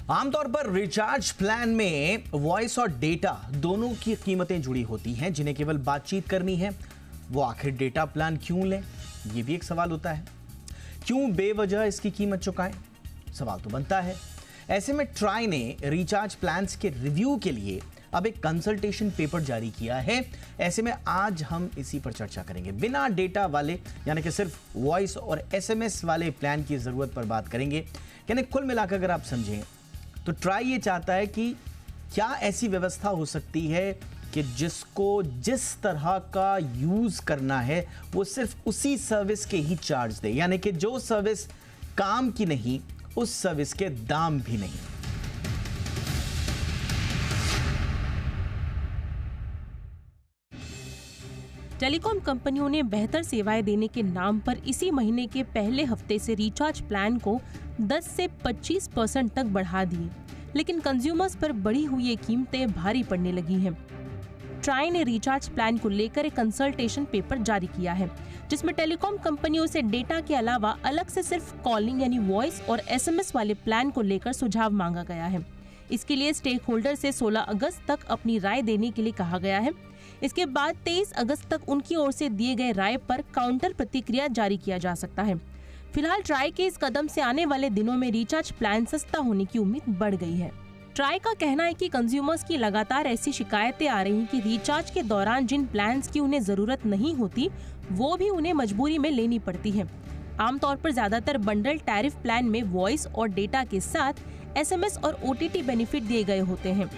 आमतौर पर recharge plan में वॉइस और डेटा दोनों की कीमतें जुड़ी होती हैं। जिन्हें केवल बातचीत करनी है वो आखिर डेटा प्लान क्यों लें, ये भी एक सवाल होता है। क्यों बेवजह इसकी कीमत चुकाएं, सवाल तो बनता है। ऐसे में ट्राई ने रिचार्ज प्लान्स के रिव्यू के लिए अब एक कंसल्टेशन पेपर जारी किया है। ऐसे में आज हम इसी पर चर्चा करेंगे। बिना डेटा वाले यानी कि सिर्फ वॉइस और एसएमएस वाले प्लान की जरूरत पर बात करेंगे। यानी कुल मिलाकर अगर आप समझें तो ट्राई ये चाहता है कि क्या ऐसी व्यवस्था हो सकती है कि जिसको जिस तरह का यूज करना है वो सिर्फ उसी सर्विस के ही चार्ज दे, यानी कि जो सर्विस काम की नहीं उस सर्विस के दाम भी नहीं। टेलीकॉम कंपनियों ने बेहतर सेवाएं देने के नाम पर इसी महीने के पहले हफ्ते से रिचार्ज प्लान को 10 से 25% तक बढ़ा दिए, लेकिन कंज्यूमर्स पर बढ़ी हुई ये कीमतें भारी पड़ने लगी हैं। ट्राई ने रिचार्ज प्लान को लेकर एक कंसल्टेशन पेपर जारी किया है, जिसमें टेलीकॉम कंपनियों से डेटा के अलावा अलग से सिर्फ कॉलिंग यानी वॉइस और एसएमएस वाले प्लान को लेकर सुझाव मांगा गया है। इसके लिए स्टेक होल्डर से 16 अगस्त तक अपनी राय देने के लिए कहा गया है। इसके बाद 23 अगस्त तक उनकी ओर से दिए गए राय पर काउंटर प्रतिक्रिया जारी किया जा सकता है। फिलहाल ट्राई के इस कदम से आने वाले दिनों में रिचार्ज प्लान सस्ता होने की उम्मीद बढ़ गई है। ट्राई का कहना है कि कंज्यूमर्स की लगातार ऐसी शिकायतें आ रही हैं कि रिचार्ज के दौरान जिन प्लान्स की उन्हें जरूरत नहीं होती वो भी उन्हें मजबूरी में लेनी पड़ती है। आमतौर पर ज्यादातर बंडल टैरिफ प्लान में वॉइस और डेटा के साथ एसएमएस और ओटीटी बेनिफिट दिए गए होते हैं।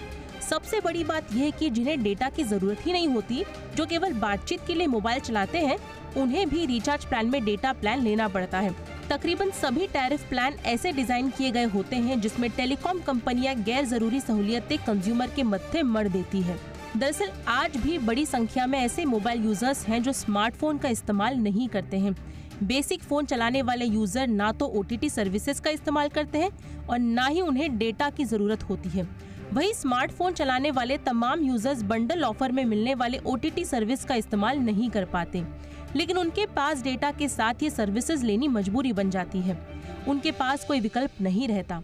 सबसे बड़ी बात यह है कि जिन्हें डेटा की जरूरत ही नहीं होती, जो केवल बातचीत के लिए मोबाइल चलाते हैं, उन्हें भी रिचार्ज प्लान में डेटा प्लान लेना पड़ता है। तकरीबन सभी टैरिफ प्लान ऐसे डिजाइन किए गए होते हैं जिसमें टेलीकॉम कंपनियां गैर जरूरी सहूलियतें कंज्यूमर के मत्थे मढ़ देती है। दरअसल आज भी बड़ी संख्या में ऐसे मोबाइल यूजर्स हैं जो स्मार्टफोन का इस्तेमाल नहीं करते हैं। बेसिक फोन चलाने वाले यूजर ना तो ओटीटी सर्विसेज का इस्तेमाल करते हैं और ना ही उन्हें डेटा की जरूरत होती है। वही स्मार्टफोन चलाने वाले तमाम यूजर्स बंडल ऑफर में मिलने वाले ओटीटी सर्विस का इस्तेमाल नहीं कर पाते, लेकिन उनके पास डेटा के साथ ये सर्विसेज लेनी मजबूरी बन जाती है। उनके पास कोई विकल्प नहीं रहता।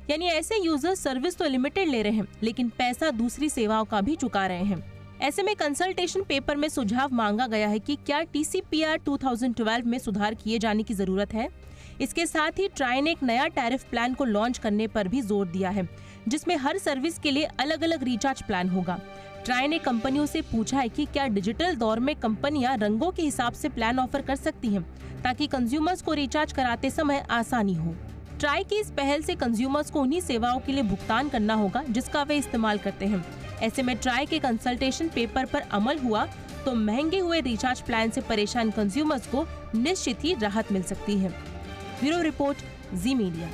यानी ऐसे यूजर्स सर्विस तो लिमिटेड ले रहे हैं, लेकिन पैसा दूसरी सेवाओं का भी चुका रहे हैं। ऐसे में कंसल्टेशन पेपर में सुझाव मांगा गया है कि क्या टीसीपीआर 2012 में सुधार किए जाने की जरूरत है। इसके साथ ही ट्राई ने एक नया टैरिफ प्लान को लॉन्च करने पर भी जोर दिया है, जिसमें हर सर्विस के लिए अलग अलग रिचार्ज प्लान होगा। ट्राई ने कंपनियों से पूछा है कि क्या डिजिटल दौर में कंपनियां रंगों के हिसाब से प्लान ऑफर कर सकती हैं, ताकि कंज्यूमर्स को रिचार्ज कराते समय आसानी हो। ट्राई की इस पहल से कंज्यूमर्स को उन्हीं सेवाओं के लिए भुगतान करना होगा जिसका वे इस्तेमाल करते हैं। ऐसे में ट्राई के कंसल्टेशन पेपर पर अमल हुआ तो महंगे हुए रिचार्ज प्लान से परेशान कंज्यूमर्स को निश्चित ही राहत मिल सकती है। ब्यूरो रिपोर्ट, जी मीडिया।